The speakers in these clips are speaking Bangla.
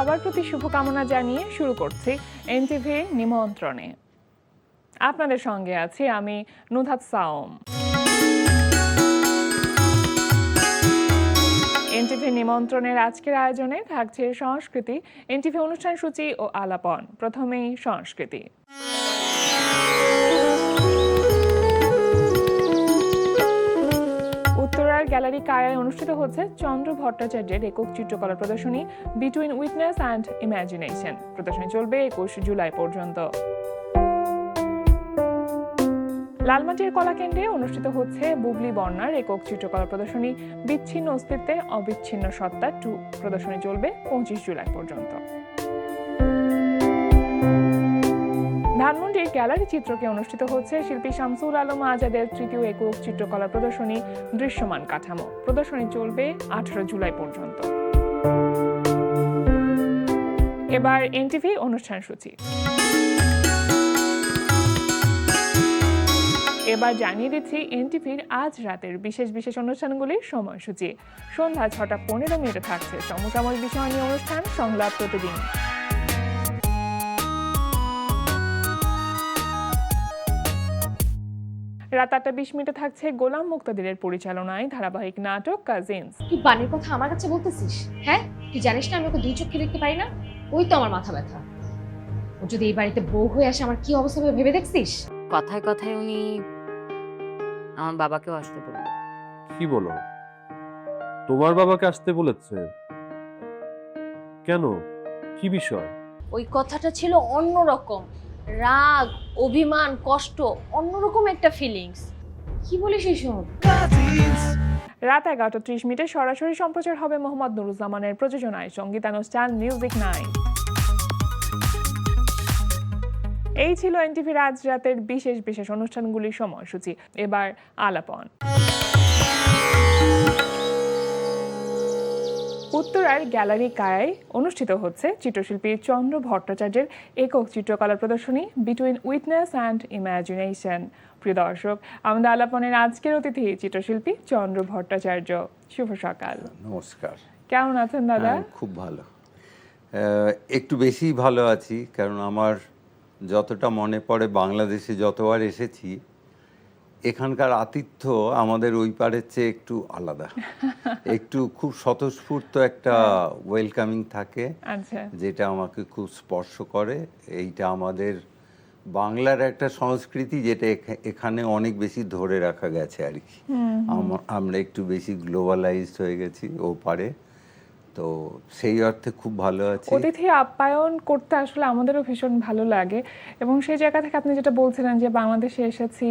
সবার প্রতি শুভকামনা জানিয়ে শুরু করছি এনটিভি নিমন্ত্রণে। আপনাদের সঙ্গে আছি আমি নুধাত সাওম। এনটিভি নিমন্ত্রণের আজকের আয়োজনে থাকছে সংস্কৃতি, এনটিভি অনুষ্ঠান সূচি ও আলাপন। প্রথমেই সংস্কৃতি। উত্তরার গ্যালারি কায়ায় অনুষ্ঠিত হচ্ছে চন্দ্র ভট্টাচার্যের একক চিত্রকলা প্রদর্শনী বিটুইন উইটনেস অ্যান্ড ইমাজিনেশন। প্রদর্শনী চলবে 21 জুলাই পর্যন্ত। লালমাটির কলাকেন্দ্রে অনুষ্ঠিত হচ্ছে বুবলি বন্যার একক চিত্রকলা প্রদর্শনী বিচ্ছিন্ন অস্তিত্বে অবিচ্ছিন্ন সত্তা 2। প্রদর্শনী চলবে 25 জুলাই পর্যন্ত। ধানমন্ডির গ্যালারি চিত্রকে অনুষ্ঠিত হচ্ছে শিল্পী শামসুল আলম আজাদের তৃতীয় একক চিত্রকলা প্রদর্শনী দৃশ্যমান কাঠামো। প্রদর্শনী চলবে 18 জুলাই পর্যন্ত। এবার এনটিভি অনুষ্ঠান সূচি। এবার জানিয়ে দিচ্ছি এনটিভির আজ রাতের বিশেষ বিশেষ অনুষ্ঠানগুলির সময়সূচি। সন্ধ্যা 6:15 থাকছে সমসাময়িক বিষয় নিয়ে অনুষ্ঠান সংলাপ প্রতিদিন। রাত 8:20 থাকছে গোলাম মুক্তাদিরের পরিচালনায় ধারাবাহিক নাটক কাজিনস। তুই বানের কথা আমার কাছে বলতেছিস? হ্যাঁ, তুই জানিস না আমি ওকে দুই চোখে দেখতে পারি না? ওই তো আমার মাথা ব্যথা। ও যদি এই বাড়িতে বউ হয়ে আসে আমার কি অবস্থা হবে ভেবে দেখছিস? কথায় কথায় উনি আমার বাবাকেও আসতে বলল। কি বলো? তোমার বাবাকে আসতে বলেছে? কেন, কি বিষয়? ওই কথাটা ছিল অন্যরকম, রাগ, অভিমান, কষ্ট, অন্যরকম একটা ফিলিংস। কি বলিস এইসব? রাত 11:30 সরাসরি সম্প্রচার হবে মোহাম্মদ নুরুজ্জামানের প্রযোজনায় সঙ্গীতানুষ্ঠান মিউজিক নাইট। এই ছিল এনটিভির আজ রাতের বিশেষ বিশেষ অনুষ্ঠানগুলির সময়সূচি। এবার আলাপন। উত্তরার গ্যালারি কায়ায় অনুষ্ঠিত হচ্ছে চিত্রশিল্পী চন্দ্র ভট্টাচার্যের একক চিত্রকলা প্রদর্শনী বিটুইন উইটনেস অ্যান্ড ইমাজিনেশন। প্রিয় দর্শক, আমাদের আলাপনের আজকের অতিথি চিত্রশিল্পী চন্দ্র ভট্টাচার্য। শুভ সকাল। নমস্কার। কেমন আছেন দাদা? খুব ভালো, একটু বেশি ভালো আছি, কারণ আমার যতটা মনে পড়ে বাংলাদেশে যতবার এসেছি এখানকার আতিথ্য আমাদের ওই পারের চেয়ে একটু আলাদা। একটু খুব স্বতঃস্ফূর্ত একটা ওয়েলকামিং থাকে, আচ্ছা, যেটা আমাকে খুব স্পর্শ করে। এইটা আমাদের বাংলার একটা সংস্কৃতি, যেটা এখানে অনেক বেশি ধরে রাখা গেছে আর কি। আমরা একটু বেশি গ্লোবালাইজড হয়ে গেছি ও পারে, তো সেই অর্থে খুব ভালো আছি। অতিথি আপ্যায়ন করতে আসলে আমাদেরও ভীষণ ভালো লাগে, এবং সেই জায়গা থেকে আপনি যেটা বলছিলেন যে বাংলাদেশে এসেছি,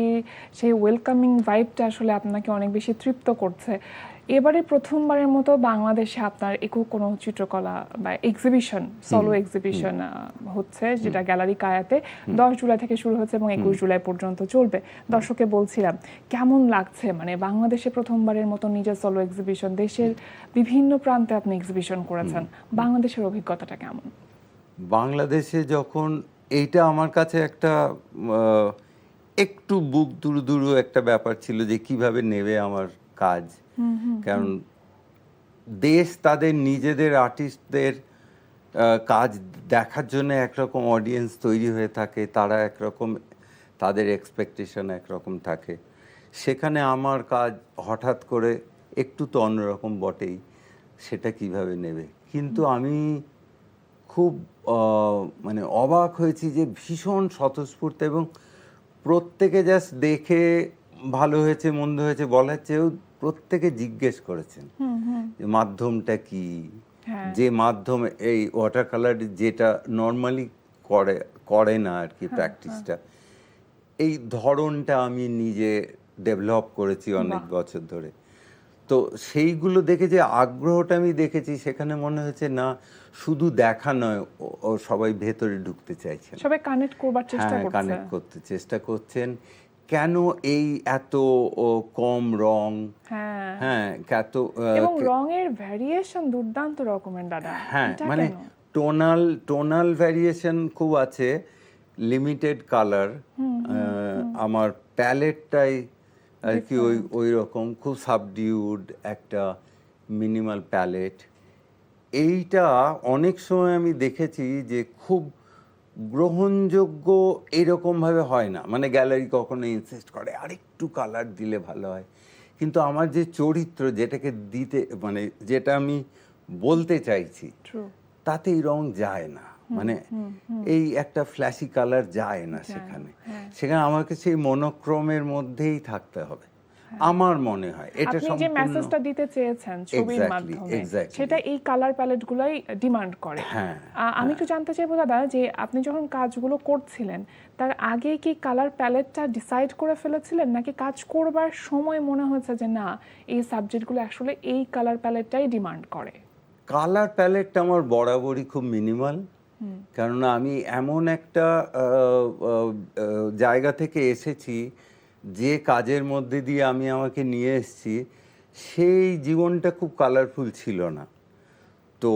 সেই ওয়েলকামিং ভাইবটা আসলে আপনাকে অনেক বেশি তৃপ্ত করছে। এবারে প্রথমবারের মতো বাংলাদেশে আপনার একক কোনো চিত্রকলা বা এক্সিবিশন, সলো এক্সিবিশন হচ্ছে, যেটা গ্যালারি কায়াতে 10 জুলাই থেকে শুরু হচ্ছে এবং 21 জুলাই পর্যন্ত চলবে। দর্শককে বলছিলাম কেমন লাগছে, মানে বাংলাদেশে প্রথমবারের মতো নিজের সলো এক্সিবিশন, দেশের বিভিন্ন প্রান্তে আপনি এক্সিবিশন করেছেন, বাংলাদেশের অভিজ্ঞতাটা কেমন? বাংলাদেশে যখন এইটা আমার কাছে একটা একটু বুক দুরু একটা ব্যাপার ছিল যে কিভাবে নেবে আমার কাজ, কারণ দেশ তাদের নিজেদের আর্টিস্টদের কাজ দেখার জন্য একরকম অডিয়েন্স তৈরি হয়ে থাকে, তারা একরকম, তাদের এক্সপেকটেশন একরকম থাকে। সেখানে আমার কাজ হঠাৎ করে একটু তো অন্যরকম বটেই, সেটা কিভাবে নেবে। কিন্তু আমি খুব মানে অবাক হয়েছি যে ভীষণ স্বতঃস্ফূর্ত, এবং প্রত্যেকে জাস্ট দেখে ভালো হয়েছে মন্দ হয়েছে বলার চেয়েও প্রত্যেকে জিজ্ঞেস করেছেন যে মাধ্যমটা কি, যে মাধ্যম এই ওয়াটার কালার যেটা নর্মালি করে না আর কি প্র্যাকটিসটা, এই ধরনটা আমি নিজে ডেভেলপ করেছি অনেক বছর ধরে। তো সেইগুলো দেখে যে আগ্রহটা আমি দেখেছি, সেখানে মনে হয়েছে না শুধু দেখা নয়, ও সবাই ভেতরে ঢুকতে চাইছেন, সবাই কানেক্ট করবার চেষ্টা করছে, কানেক্ট করতে চেষ্টা করছেন। কেন এই এত কম রং, হ্যাঁ এত, এবং রঙের ভ্যারিয়েশন দুর্দান্ত রকমের দাদা। হ্যাঁ মানে টোনাল ভ্যারিয়েশন খুব আছে, লিমিটেড কালার। আমার প্যালেটটাই আর কি ওই রকম খুব সাবডিউড একটা মিনিমাল প্যালেট। এইটা অনেক সময় আমি দেখেছি যে খুব গ্রহণযোগ্য এরকমভাবে হয় না, মানে গ্যালারি কখনো ইনসিস্ট করে আরেকটু কালার দিলে ভালো হয়, কিন্তু আমার যে চরিত্র যেটাকে দিতে মানে যেটা আমি বলতে চাইছি ট্রু। তাতে এই রং যায় না, মানে এই একটা ফ্ল্যাশি কালার যায় না সেখানে। সেখানে আমাকে সেই মনোক্রোমের মধ্যেই থাকতে হবে আমার মনে হয়। এটা আপনি যে সম্পূর্ণ মেসেজটা দিতে চেয়েছেন ছবির Exactly, মাধ্যমে exactly. সেটা এই কালার প্যালেট গুলাই ডিমান্ড করে। হ্যাঁ, আমি একটু জানতে চাইবো দাদা যে আপনি যখন কাজগুলো করছিলেন তার আগে কি কালার প্যালেটটা ডিসাইড করে ফেলেছিলেন, নাকি কাজ করবার সময় মনে হয়েছে যে না এই সাবজেক্টগুলো আসলে এই কালার প্যালেটটাই ডিমান্ড করে? কালার প্যালেটটা আমার বরাবরই খুব মিনিমাল, কেননা আমি এমন একটা জায়গা থেকে এসেছি যে কাজের মধ্যে দিয়ে আমি আমাকে নিয়ে এসেছি সেই জীবনটা খুব কালারফুল ছিল না। তো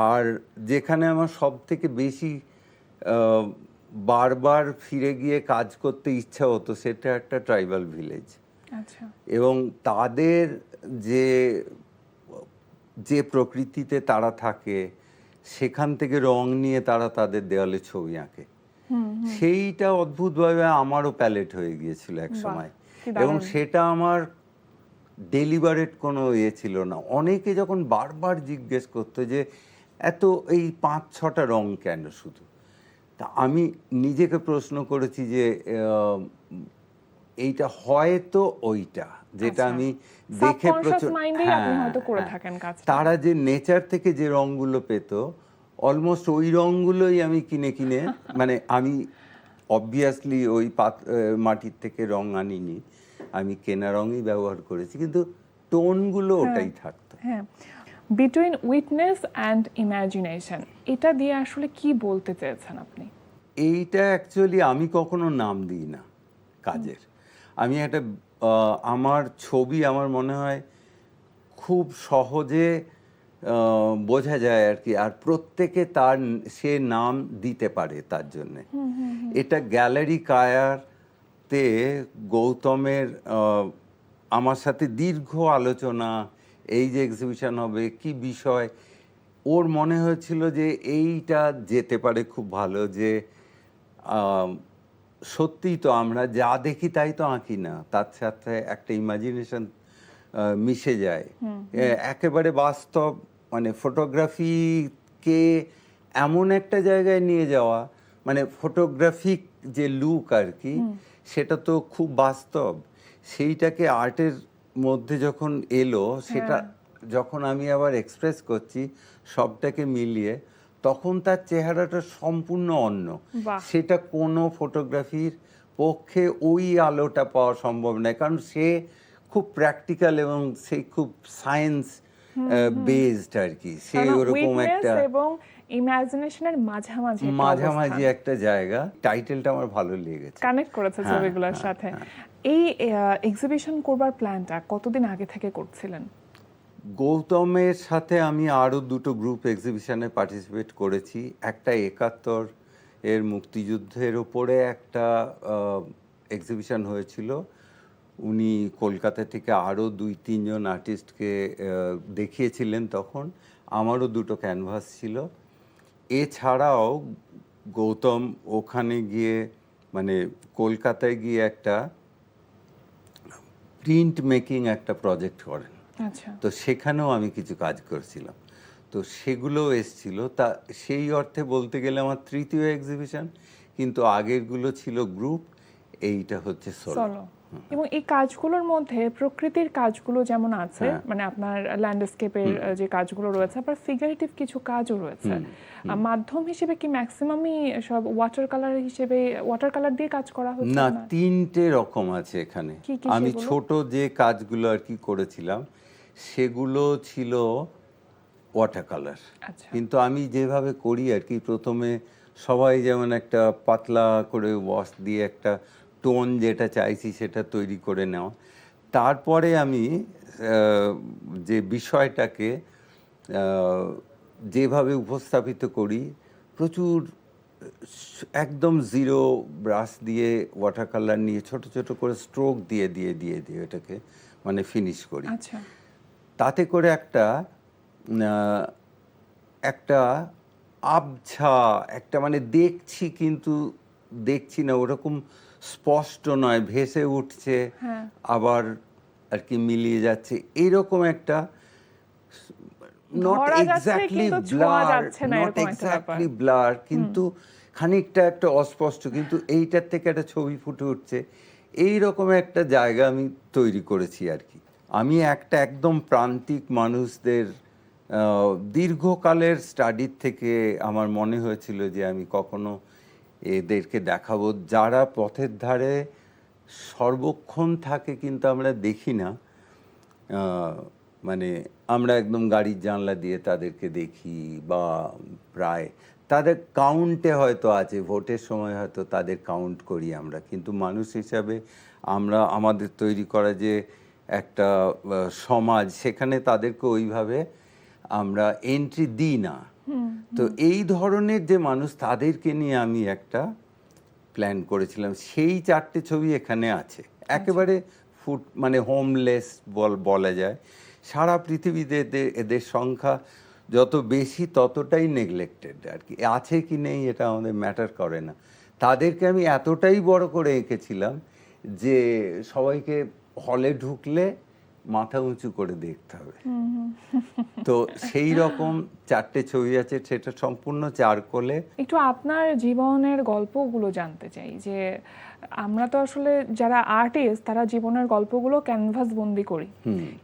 আর যেখানে আমার সব থেকে বেশি বারবার ফিরে গিয়ে কাজ করতে ইচ্ছা হতো সেটা একটা ট্রাইবাল ভিলেজ, আচ্ছা। এবং তাদের যে যে প্রকৃতিতে তারা থাকে সেখান থেকে রং নিয়ে তারা তাদের দেওয়ালে ছবি আঁকে, সেইটা অদ্ভুতভাবে আমারও প্যালেট হয়ে গিয়েছিল এক সময়। কি এবং দারুণ। সেটা আমার ডেলিবারেট কোনো ইয়ে ছিল না। অনেকে যখন বারবার জিজ্ঞেস করতো যে এত এই 5-6টা রং কেন শুধু, তা আমি নিজেকে প্রশ্ন করেছি যে এইটা হয়তো ওইটা যেটা আচ্ছা। আমি দেখে সাবকনশিয়াস মাইন্ডেই আপনি হয়তো করে হ্যাঁ, থাকেন কাজটা। তারা যে নেচার থেকে যে রঙগুলো পেত অলমোস্ট ওই রঙগুলোই আমি কিনে কিনে মানে আমি অবভিয়াসলি ওই মাটির থেকে রং আনিনি, আমি কেনা রঙই ব্যবহার করেছি, কিন্তু টোনগুলো ওটাই থাকতো। হ্যাঁ, বিটুইন উইটনেস অ্যান্ড ইমাজিনেশন, এটা দিয়ে আসলে কি বলতে চেয়েছেন আপনি? এইটা অ্যাকচুয়ালি আমি কখনো নাম দিই না কাজের। আমি একটা আমার ছবি আমার মনে হয় খুব সহজে বোঝা যায় আর কি, আর প্রত্যেকে তার সে নাম দিতে পারে তার জন্যে। এটা গ্যালারি কায়ারতে গৌতমের আমার সাথে দীর্ঘ আলোচনা, এই যে এক্সিবিশন হবে কি বিষয়, ওর মনে হয়েছিল যে এইটা যেতে পারে খুব ভালো, যে সত্যিই তো আমরা যা দেখি তাই তো আঁকি না, তার সাথে একটা ইমাজিনেশন মিশে যায়, একেবারে বাস্তব, মানে ফটোগ্রাফিকে এমন একটা জায়গায় নিয়ে যাওয়া, মানে ফটোগ্রাফিক যে লুক আর কি সেটা তো খুব বাস্তব, সেইটাকে আর্টের মধ্যে যখন এলো সেটা যখন আমি আবার এক্সপ্রেস করছি সবটাকে মিলিয়ে, তখন তার চেহারাটা সম্পূর্ণ অন্য। বাহ। সেটা কোনো ফটোগ্রাফির পক্ষে ওই আলোটা পাওয়া সম্ভব নয়, কারণ সে খুব প্র্যাকটিক্যাল এবং সে খুব সায়েন্স বেসড আর কি, সে ওরকম একটা এবং ইমাজিনেশনের মাঝামাঝি মাঝামাঝি একটা জায়গা। টাইটেলটা আমার ভালো লেগেছে, কানেক্ট করেছে ছবিগুলোর সাথে। এই এক্সিবিশন করবার প্ল্যানটা কতদিন আগে থেকে করছিলেন? গৌতমের সাথে আমি আরও দুটো গ্রুপ এক্সিবিশনে পার্টিসিপেট করেছি। একটা 71 এর মুক্তিযুদ্ধের ওপরে একটা এক্সিবিশন হয়েছিল, উনি কলকাতা থেকে আরও 2-3 জন আর্টিস্টকে দেখিয়েছিলেন, তখন আমারও দুটো ক্যানভাস ছিল। এছাড়াও গৌতম ওখানে গিয়ে মানে কলকাতায় গিয়ে একটা প্রিন্ট মেকিং একটা প্রজেক্ট করেন, আচ্ছা। তো সেখানেও আমি কিছু কাজ করছিলাম, তো সেগুলো এসছিল। তা সেই অর্থে বলতে গেলে আমার তৃতীয় এক্সিবিশন, কিন্তু আগেরগুলো ছিল গ্রুপ, এইটা হচ্ছে সোলো। এবং এই কাজগুলোর মধ্যে প্রকৃতির কাজগুলো যেমন আছে, মানে আপনার ল্যান্ডস্কেপের যে কাজগুলো রয়েছে, আবার ফিগারেটিভ কিছু কাজও রয়েছে। মাধ্যম হিসেবে কি ম্যাক্সিমামই সব ওয়াটার কালার হিসেবে, ওয়াটার কালার দিয়ে কাজ করা হচ্ছে না, না? 3টে রকম আছে এখানে। কি কি আমি সেগুলো? ছোট যে কাজগুলো আর কি করেছিলাম সেগুলো ছিল ওয়াটার কালার, আচ্ছা। কিন্তু আমি যেভাবে করি আর কি, প্রথমে সবাই যেমন একটা পাতলা করে ওয়াশ দিয়ে একটা টোন যেটা চাইছি সেটা তৈরি করে নেওয়া, তারপরে আমি যে বিষয়টাকে যেভাবে উপস্থাপিত করি, প্রচুর একদম জিরো ব্রাশ দিয়ে ওয়াটার কালার নিয়ে ছোট ছোট করে স্ট্রোক দিয়ে দিয়ে দিয়ে দিয়ে এটাকে মানে ফিনিশ করি। আচ্ছা। তাতে করে একটা একটা আবছা একটা মানে দেখছি কিন্তু দেখছি না, ওরকম স্পষ্ট নয়, ভেসে উঠছে হ্যাঁ। আবার আর কি মিলিয়ে যাচ্ছে, এইরকম একটা নট ধরা যাচ্ছে এক্স্যাক্টলি কিন্তু ছোঁয়া ব্লার, যাচ্ছে না, নট এরকম একটা ব্যাপার। এক্স্যাক্টলি ব্লার, কিন্তু খানিকটা একটা অস্পষ্ট, কিন্তু এইটার থেকে একটা ছবি ফুটে উঠছে, এই রকম একটা জায়গা আমি তৈরি করেছি আর কি। আমি একটা একদম প্রান্তিক মানুষদের দীর্ঘকালের স্টাডির থেকে আমার মনে হয়েছিল যে আমি কখনো এদেরকে দেখাবো, যারা পথের ধারে সর্বক্ষণ থাকে কিন্তু আমরা দেখি না। মানে আমরা একদম গাড়ির জানলা দিয়ে তাদেরকে দেখি, বা প্রায় তাদের কাউন্টে হয়তো আছে, ভোটের সময় হয়তো তাদের কাউন্ট করি আমরা, কিন্তু মানুষ হিসাবে আমরা আমাদের তৈরি করা যে একটা সমাজ, সেখানে তাদেরকে ওইভাবে আমরা এন্ট্রি দিই না। তো এই ধরনের যে মানুষ, তাদেরকে নিয়ে আমি একটা প্ল্যান করেছিলাম, সেই 4টে ছবি এখানে আছে। একেবারে মানে হোমলেস বলা যায়। সারা পৃথিবীতে এদের সংখ্যা যত বেশি ততটাই নেগলেক্টেড আর কি, আছে কি নেই এটা আমাদের ম্যাটার করে না। তাদেরকে আমি এতটাই বড় করে এঁকেছিলাম যে সবাইকে হলে ঢুকলে মাথা উঁচু করে দেখতে হবে। তো সেই রকম 4টে ছবি আছে, সেটা সম্পূর্ণ চারকোলে। একটু আপনার জীবনের গল্পগুলো জানতে চাই, যে আমরা তো আসলে যারা আর্টিস্ট তারা জীবনের গল্পগুলো ক্যানভাস বন্দি করি,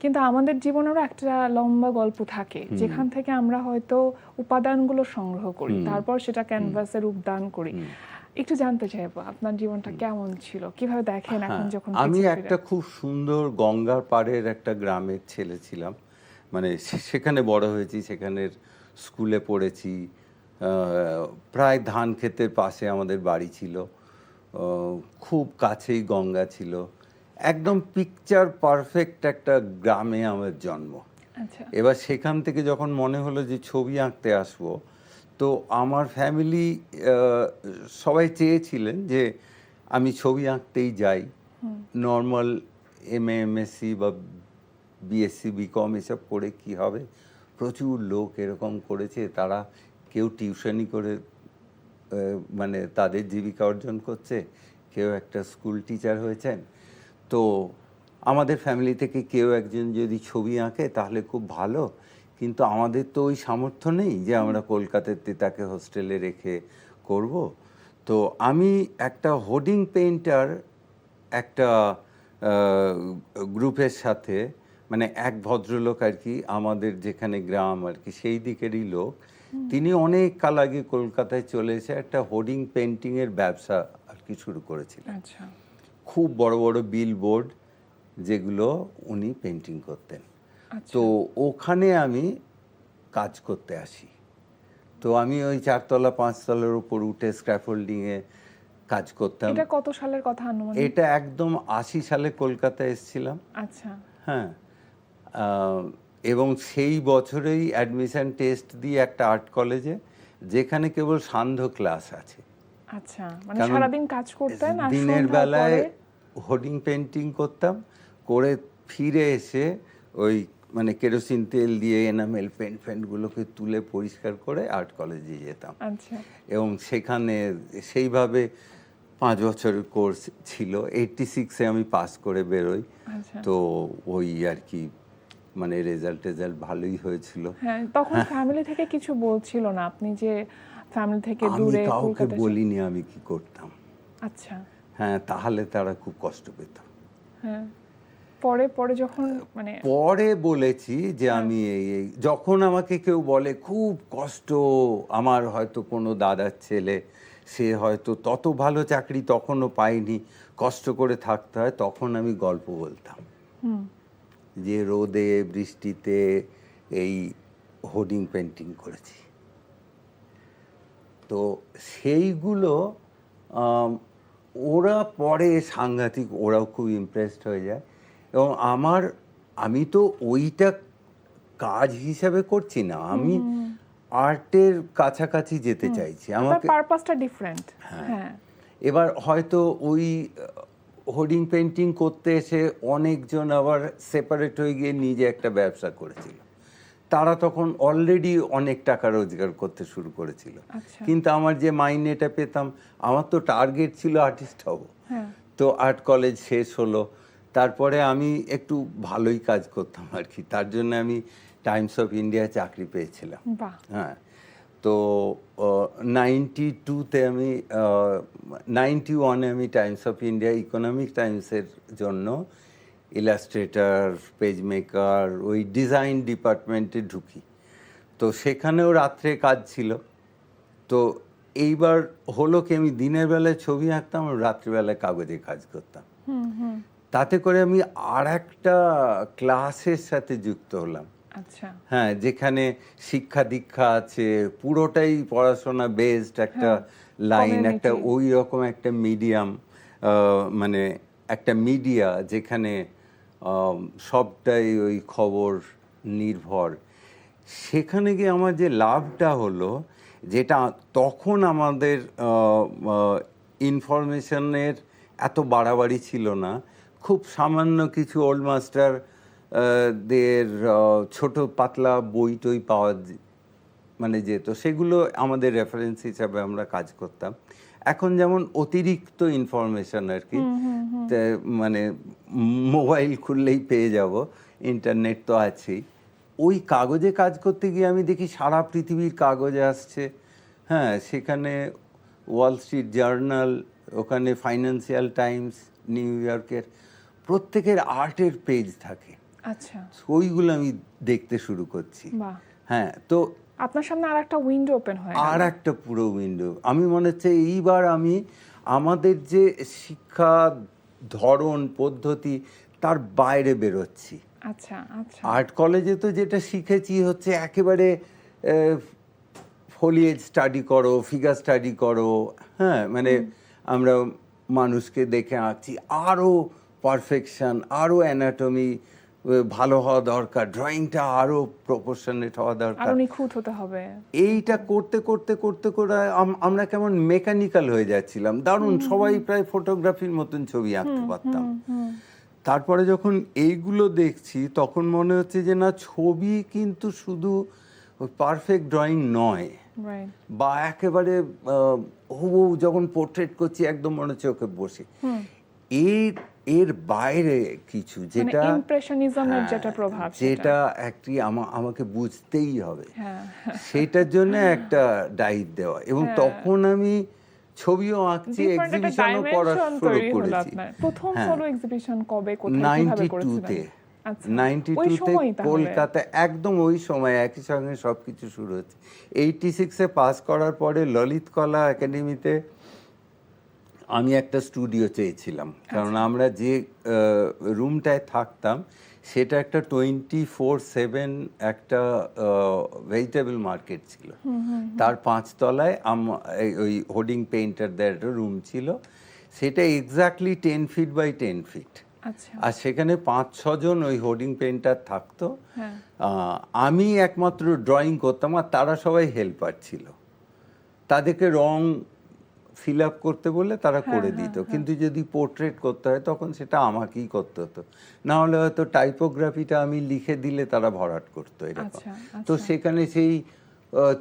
কিন্তু আমাদের জীবনেরও একটা লম্বা গল্প থাকে যেখান থেকে আমরা হয়তো উপাদানগুলো সংগ্রহ করি, তারপর সেটা ক্যানভাসে রূপদান করি। একটু জানতে চাইবো আপনার জীবনটা কেমন ছিল, কিভাবে দেখেন এখন যখন আমি পিছিয়ে একটা খুব সুন্দর গঙ্গার পাড়ের একটা গ্রামের ছেলে ছিলাম, মানে সেখানে বড় হয়েছি, সেখানের স্কুলে পড়েছি, প্রায় ধান ক্ষেতের পাশে আমাদের বাড়ি ছিল, খুব কাছেই গঙ্গা ছিল, একদম পিকচার পারফেক্ট একটা গ্রামে আমার জন্ম। আচ্ছা। এবার সেখান থেকে যখন মনে হলো যে ছবি আঁকতে আসবো, তো আমার ফ্যামিলি সবাই চেয়েছিলেন যে আমি ছবি আঁকতেই যাই। নর্মাল এমএসসি বা বিএসসি বিকম এসব করে কি হবে, প্রচুর লোক এরকম করেছে, তারা কেউ টিউশনি করে মানে তাদের জীবিকা অর্জন করছে, কেউ একটা স্কুল টিচার হয়েছেন। তো আমাদের ফ্যামিলি থেকে কেউ একজন যদি ছবি আঁকে তাহলে খুব ভালো, কিন্তু আমাদের তো ওই সামর্থ্য নেই যে আমরা কলকাতাতে তাকে হোস্টেলে রেখে করব। তো আমি একটা হোর্ডিং পেইন্টার একটা গ্রুপের সাথে, মানে এক ভদ্রলোক আর কি, আমাদের যেখানে গ্রাম আর কি সেই দিকেরই লোক, তিনি অনেক কাল আগে কলকাতায় চলে এসে একটা হোর্ডিং পেন্টিংয়ের ব্যবসা আর কি শুরু করেছিলেন। আচ্ছা। খুব বড় বড় বিল বোর্ড যেগুলো উনি পেন্টিং করতেন। তো ওখানে আমি কাজ করতে আসি। তো আমি ওই 4তলা 5তলার উপর উঠে স্ক্র্যাফোল্ডিংয়ে কাজ করতাম। এটা কত সালের কথা আনুমানিক? এটা একদম 80 সালে কলকাতায় এসেছিলাম। আচ্ছা। হ্যাঁ, এবং সেই বছরেই অ্যাডমিশন টেস্ট দিয়ে একটা আর্ট কলেজে, যেখানে কেবল সান্ধ্য ক্লাস আছে। আচ্ছা, মানে সারাদিন কাজ করতেন আর দিনের সন্ধ্যার বেলায় পরে হোর্ডিং পেন্টিং করতাম, করে ফিরে এসে ওই মানে কেরোসিন তেল দিয়ে এনামেল পেন্টগুলোকে তুলে পরিষ্কার করে আর্ট কলেজে যেতাম। আচ্ছা। এবং সেখানে সেইভাবে 5 বছরের কোর্স ছিল। 86-এ আমি পাস করে বেরোই। আচ্ছা। তো ওই আর কি মানে রেজাল্ট ভালোই হয়েছিল। হ্যাঁ, তখন ফ্যামিলি থেকে কিছু বলছিল না, আপনি যে ফ্যামিলি থেকে আমি দূরে কাউকে কলকাতায়? বলিনি আমি কি করতাম। আচ্ছা। হ্যাঁ, তাহলে তারা খুব কষ্ট পেত। হ্যাঁ, পরে পরে যখন মানে পরে বলেছি যে আমি এই যখন আমাকে কেউ বলে খুব কষ্ট, আমার হয়তো কোনো দাদার ছেলে, সে হয়তো তত ভালো চাকরি তখনও পায়নি, কষ্ট করে থাকতে হয়, তখন আমি গল্প বলতাম যে রোদে বৃষ্টিতে এই হোর্ডিং পেন্টিং করেছি। তো সেইগুলো ওরা পরে সাংঘাতিক, ওরাও খুব ইমপ্রেসড হয়ে যায়। এবং আমি তো ওইটা কাজ হিসাবে করছি না, আমি আর্টের কাছাকাছি যেতে চাইছি। আমার পারপাসটা ডিফারেন্ট। হ্যাঁ, এবার হয়তো ওই হোর্ডিং পেন্টিং করতে এসে অনেকজন আবার সেপারেট হয়ে গিয়ে নিজে একটা ব্যবসা করেছিল। তারা তখন অলরেডি অনেক টাকা রোজগার করতে শুরু করেছিল। আচ্ছা। কিন্তু আমার যে মাইনেটা পেতাম, আমার তো টার্গেট ছিল আর্টিস্ট হব। হ্যাঁ। তো আর্ট কলেজ শেষ হলো, তারপরে আমি একটু ভালোই কাজ করতাম আর কি, তার জন্য আমি টাইমস অফ ইন্ডিয়ায় চাকরি পেয়েছিলাম। বাহ। হ্যাঁ, তো 92-তে আমি 91-এ আমি টাইমস অফ ইন্ডিয়া ইকোনমিক টাইমসের জন্য ইলাস্ট্রেটর, পেজ মেকার, ওই ডিজাইন ডিপার্টমেন্টে ঢুকি। তো সেখানেও রাত্রে কাজ ছিল। তো এইবার হলো কি, আমি দিনের বেলায় ছবি আঁকতাম আর রাত্রিবেলায় কাগজে কাজ করতাম। তাতে করে আমি আর একটা ক্লাসের সাথে যুক্ত হলাম। আচ্ছা। হ্যাঁ, যেখানে শিক্ষা দীক্ষা আছে, পুরোটাই পড়াশোনা বেসড একটা লাইন, একটা Community। ওই রকম একটা মিডিয়াম, মানে একটা মিডিয়া যেখানে সবটাই ওই খবর নির্ভর। সেখানে গিয়ে আমার যে লাভটা হলো, যেটা তখন আমাদের ইনফরমেশনের এত বাড়াবাড়ি ছিল না, খুব সামান্য কিছু ওল্ড মাস্টার দের ছোট পাতলা বই টই পাওয়া মানে যেত, সেগুলো আমাদের রেফারেন্স হিসাবে আমরা কাজ করতাম। এখন যেমন অতিরিক্ত ইনফরমেশন আর কি, মানে মোবাইল খুললেই পেয়ে যাব, ইন্টারনেট তো আছেই। ওই কাগজে কাজ করতে গিয়ে আমি দেখি সারা পৃথিবীর কাগজে আসছে। হ্যাঁ, সেখানে ওয়াল স্ট্রিট জার্নাল, ওখানে ফাইন্যান্সিয়াল টাইমস, নিউ ইয়র্কের, প্রত্যেকের আর্টের পেজ থাকে। আচ্ছা। ওইগুলো আমি দেখতে শুরু করছি। বাহ। হ্যাঁ, তো আপনার সামনে আর একটা উইন্ডো ওপেন হয়। আর একটা পুরো উইন্ডো, আমি মনে হচ্ছে এইবার আমি আমাদের যে শিক্ষা ধরন পদ্ধতি তার বাইরে বেরোচ্ছি। আচ্ছা আচ্ছা। আর্ট কলেজে তো যেটা শিখেছি হচ্ছে একেবারে ফোলিয়েজ স্টাডি করো, ফিগার স্টাডি করো। হ্যাঁ, মানে আমরা মানুষকে দেখে আঁকছি, আরও পারফেকশন, আরও অ্যানাটমি ভালো হওয়া দরকার, ড্রয়িংটা আরও প্রপোর্শনেট হওয়া দরকার, আরো নিখুঁত হতে হবে। এইটা করতে করতে করতে করে আমরা কেমন মেকানিক্যাল হয়ে যাচ্ছিলাম। দারুণ, সবাই প্রায় ফটোগ্রাফির মতন ছবি আঁকতে পারতাম। তারপরে যখন এইগুলো দেখছি তখন মনে হচ্ছে যে না, ছবি কিন্তু শুধু পারফেক্ট ড্রয়িং নয়, রাইট। বা একেবারে হুবহু যখন পোর্ট্রেট করছি একদম মনে হচ্ছে ওকে বসে, এর বাইরে কিছু যেটা ইমপ্রেশনিজমের যেটা প্রভাব, যেটা একটি আমাকে বুঝতেই হবে, হ্যাঁ। সেটার জন্য একটা ডাইভ দেওয়া। এবং তখন আমি ছবিও আঁকছি, এক্সিবিশনও করা শুরু করেছি। প্রথম হ্যাঁ। সোলো এক্সিবিশন কবে, কোথায়, কিভাবে 92-তে, করেছিলেন? আচ্ছা। 92-তে কলকাতা, একদম ওই সময় একই সঙ্গে সবকিছু শুরু হচ্ছে। 86-এ পাস করার পরে ললিত কলা একাডেমিতে আমি একটা স্টুডিও চেয়েছিলাম, কারণ আমরা যে রুমটায় থাকতাম সেটা একটা 24/7 একটা ভেজিটেবল মার্কেট ছিল। তার 5 তলায় ওই হোর্ডিং পেইন্টারদের একটা রুম ছিল, সেটা এক্স্যাক্টলি 10 ফিট বাই 10 ফিট। আচ্ছা। আর সেখানে 5-6 জন ওই হোর্ডিং পেইন্টার থাকতো। হ্যাঁ। আমি একমাত্র ড্রয়িং করতাম আর তারা সবাই হেল্পার ছিল। তাদেরকে রং ফিল আপ করতে বললে তারা করে দিত, কিন্তু যদি পোর্ট্রেট করতে হয় তখন সেটা আমাকেই করতে হতো, না হলে হয়তো টাইপোগ্রাফিটা আমি লিখে দিলে তারা ভরাট করতো এরকম। আচ্ছা, তো সেখানে সেই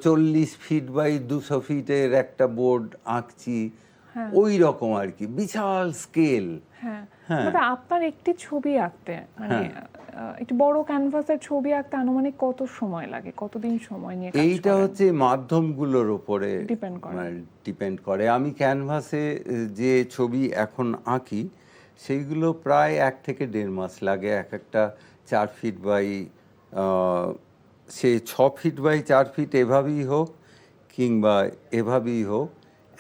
40 ফিট বাই 200 ফিটের একটা বোর্ড আঁকছি, ওই রকম আর কি, বিশাল স্কেল। হ্যাঁ, মানে আপনার একটি ছবি আঁকতে, মানে একটু বড় ক্যানভাসের ছবি আঁকতে আনুমানিক কত সময় লাগে, কতদিন সময় নিয়ে কাজ করেন? এইটা হচ্ছে মাধ্যমগুলোর উপরে ডিপেন্ড করে। আমি ক্যানভাসে যে ছবি এখন আঁকি সেইগুলো প্রায় 1 থেকে 1.5 মাস লাগে। একটা 4 ফিট বাই সে 6 ফিট বাই 4 ফিট এভাবেই হোক কিংবা এভাবেই হোক,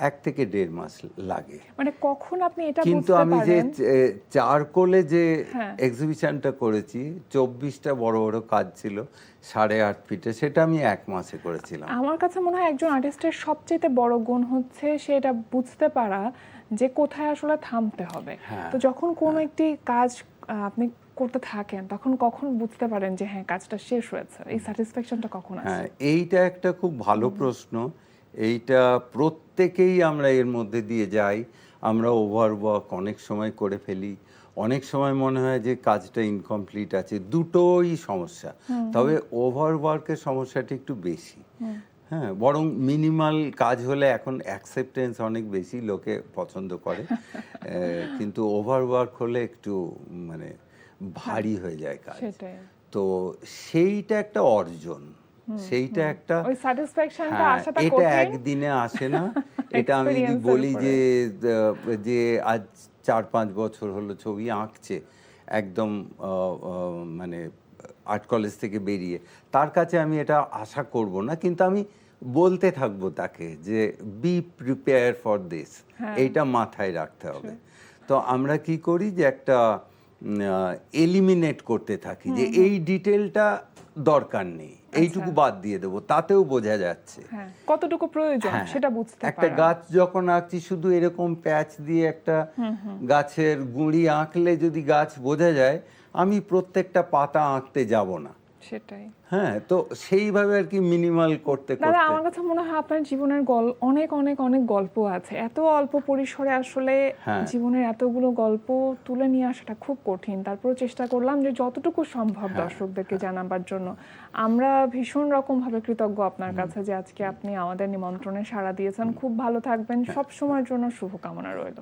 1 থেকে 1.5 মাস লাগে। মানে কখন আপনি এটা কিন্তু বুঝতে আমি যে পারেন? চারকোলে যে হ্যাঁ। এক্সিবিশনটা করেছি, 24টা বড় বড় কাজ ছিল 8.5 ফিটে, সেটা আমি 1 মাসে করেছিলাম। আমার কাছে মনে হয় একজন আর্টিস্টের সবচেয়ে বড় গুণ হচ্ছে সেটা বুঝতে পারা যে কোথায় আসলে থামতে হবে। তো যখন কোনো একটি কাজ আপনি করতে থাকেন তখন কখন বুঝতে পারেন যে হ্যাঁ কাজটা শেষ হয়েছে, এই স্যাটিসফ্যাকশনটা কখন আসে? হ্যাঁ, এইটা একটা খুব ভালো প্রশ্ন। এইটা প্রত্যেকেই আমরা এর মধ্যে দিয়ে যাই। আমরা ওভারওয়ার্ক অনেক সময় করে ফেলি, অনেক সময় মনে হয় যে কাজটা ইনকমপ্লিট আছে, দুটোই সমস্যা। তবে ওভারওয়ার্কের সমস্যাটা একটু বেশি। হ্যাঁ, বরং মিনিমাল কাজ হলে এখন অ্যাকসেপ্টেন্স অনেক বেশি, লোকে পছন্দ করে। কিন্তু ওভারওয়ার্ক হলে একটু মানে ভারী হয়ে যায় কাজ। সেটাই, তো সেইটা একটা অর্জন, সেইটা একটা, ওই স্যাটিসফ্যাকশনটা হ্যাঁ, আসাটা এটা কঠিন। একদিনে আসে না। এটা আমি যদি Experience-এর বলি উপরে। যে আজ 4-5 বছর হলো ছবি আঁকছে, একদম মানে আর্ট কলেজ থেকে বেরিয়ে, তার কাছে আমি এটা আশা করব না, কিন্তু আমি বলতে থাকবো তাকে যে বি প্রিপেয়ার ফর দিস, এইটা মাথায় রাখতে হবে। তো আমরা কি করি যে একটা এলিমিনেট করতে থাকি যে এই ডিটেলটা দরকার নেই, এইটুকু বাদ দিয়ে দেবো, তাতেও বোঝা যাচ্ছে। হ্যাঁ, কতটুকু প্রয়োজন হ্যাঁ, সেটা বুঝতে একটা পারা। গাছ যখন আঁকছি শুধু এরকম প্যাচ দিয়ে একটা গাছের গুঁড়ি আঁকলে যদি গাছ বোঝা যায়, আমি প্রত্যেকটা পাতা আঁকতে যাব না। সেটাই। হ্যাঁ, তো সেইভাবে আর কি মিনিমাল করতে দাদা, করতে আমার কাছে মনে হয় আপনার জীবনের অনেক অনেক অনেক গল্প আছে। এত অল্প পরিসরে আসলে হ্যাঁ। জীবনের এতগুলো গল্প তুলে নিয়ে আসাটা খুব কঠিন। তারপর চেষ্টা করলাম যে যতটুকু সম্ভব দর্শকদেরকে জানাবার জন্য। আমরা ভীষণ রকম ভাবে কৃতজ্ঞ আপনার কাছে যে আজকে আপনি আমাদের নিমন্ত্রণে সাড়া দিয়েছেন। খুব ভালো থাকবেন, সব সময়ের জন্য শুভকামনা রইল।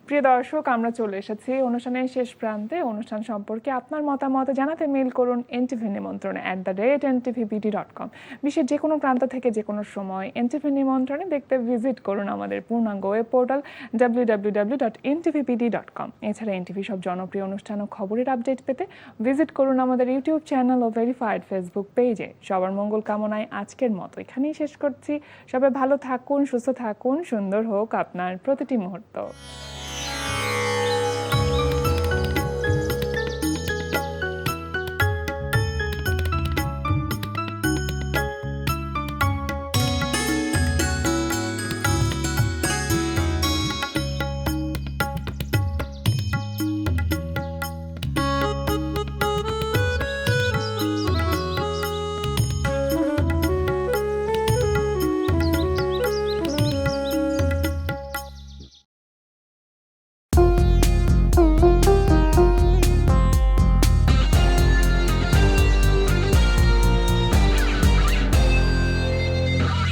প্রিয় দর্শক, আমরা চলে এসেছি অনুষ্ঠানের শেষ প্রান্তে। অনুষ্ঠান সম্পর্কে আপনার মতামত জানাতে মেইল করুন এনটিভি নিমন্ত্রণে @ntvbd.com। বিশ্বের যে কোনো প্রান্ত থেকে যে কোনো সময় এনটিভি নিমন্ত্রণে দেখতে ভিজিট করুন আমাদের পূর্ণাঙ্গ ওয়েব পোর্টাল www.ntvbd.com। এছাড়া এনটিভি সব জনপ্রিয় অনুষ্ঠান ও খবরের আপডেট পেতে ভিজিট করুন আমাদের ইউটিউব চ্যানেল ও ভেরিফাইড ফেসবুক পেজে। সবার মঙ্গল কামনায় আজকের মতো এখানেই শেষ করছি। সবাই ভালো থাকুন, সুস্থ থাকুন, সুন্দর হোক আপনার প্রতিটি মুহূর্ত।